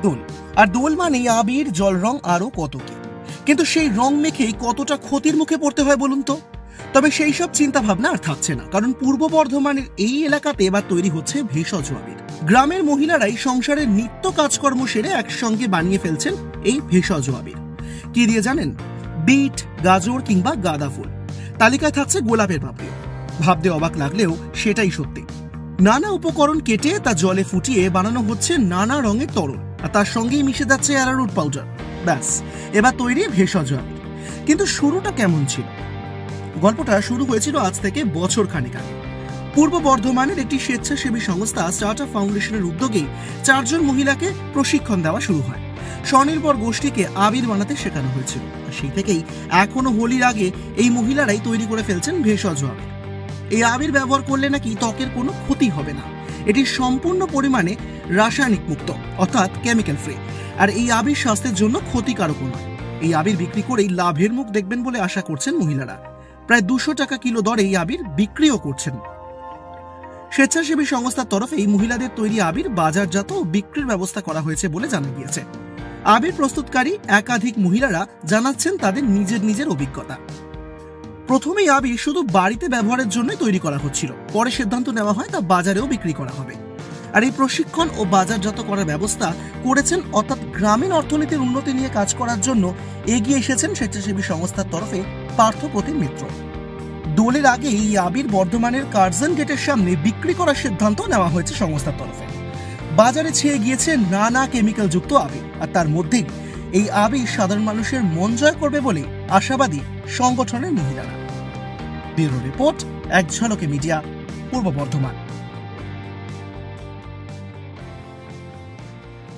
দোল। আর দোল মানেই আবির, জল রং, আরো কত কি। কিন্তু সেই রং মেখেই কতটা ক্ষতির মুখে পড়তে হয় বলুন তো। তবে সেই সব চিন্তা ভাবনা আর থাকছে না, কারণ পূর্ব বর্ধমানের এই এলাকাতে এবার তৈরি হচ্ছে ভেষজ আবির। গ্রামের মহিলারাই সংসারের নিত্য কাজকর্ম সেরে একসঙ্গে বানিয়ে ফেলছেন এই ভেষজ আবির। কি দিয়ে জানেন? বিট, গাজর কিংবা গাঁদা ফুল। তালিকায় থাকছে গোলাপের পাপড়ি। ভাবতে অবাক লাগলেও সেটাই সত্যি। নানা উপকরণ কেটে তা জলে ফুটিয়ে বানানো হচ্ছে নানা রঙের তরল, আর তার সঙ্গেই মিশে যাচ্ছে অ্যারারুট পাউডার। ব্যাস, এবার তৈরি ভেষজ আবির। কিন্তু শুরুটা কেমন ছিল? গল্পটা শুরু হয়েছিল আজ থেকে বছর খানেক আগে। পূর্ব বর্ধমানের একটি স্বেচ্ছাসেবী সংস্থা স্টার্টআপ ফাউন্ডেশনের উদ্যোগে 4 জন মহিলাকে প্রশিক্ষণ দেওয়া শুরু হয়। স্বনির্ভর গোষ্ঠীকে আবির বানাতে শেখানো হয়েছিল। আর সেই থেকেই এখনো হোলির আগে এই মহিলারাই তৈরি করে ফেলছেন ভেষজ আবির। এই আবির ব্যবহার করলে নাকি ত্বকের কোনো ক্ষতি হবে না। এটি সম্পূর্ণ পরিমাণে রাসায়নিক মুক্ত, অর্থাৎ কেমিক্যাল ফ্রি। আর এই আবির স্বাস্থ্যের জন্য ক্ষতিকারক নয়। এই আবির বিক্রি করেই লাভের মুখ দেখবেন বলে আশা করছেন মহিলারা। প্রায় 200 টাকা কিলো দরে এই আবির বিক্রিও করছেন। স্বেচ্ছাসেবী সংস্থার তরফে এই মহিলাদের তৈরি আবির বাজারজাত ও বিক্রির ব্যবস্থা করা হয়েছে বলে জানা গিয়েছে। আবির প্রস্তুতকারী একাধিক মহিলারা জানাচ্ছেন তাদের নিজের অভিজ্ঞতা। প্রথমেই আবির শুধু বাড়িতে ব্যবহারের জন্যই তৈরি করা হচ্ছিল, পরে সিদ্ধান্ত নেওয়া হয় তা বাজারেও বিক্রি করা হবে। আর এই প্রশিক্ষণ ও বাজারজাত করার ব্যবস্থা করেছেন, অর্থাৎ গ্রামীণ অর্থনীতির উন্নতি নিয়ে কাজ করার জন্য এগিয়ে এসেছেন স্বেচ্ছাসেবী সংস্থার তরফে পার্থপ্রতিম মিত্র। দোলের আগে এই আবির বর্ধমানের কার্জন গেটের সামনে বিক্রি করার সিদ্ধান্ত নেওয়া হয়েছে সংস্থার তরফে। বাজারে ছেয়ে গিয়েছে নানা কেমিক্যাল যুক্ত আবির, আর তার মধ্যেই এই আবির সাধারণ মানুষের মন জয় করবে বলে আশাবাদী সংগঠনের মহিলারা। ব্যুরো রিপোর্ট, এক ঝলকে মিডিয়া, পূর্ব বর্ধমান।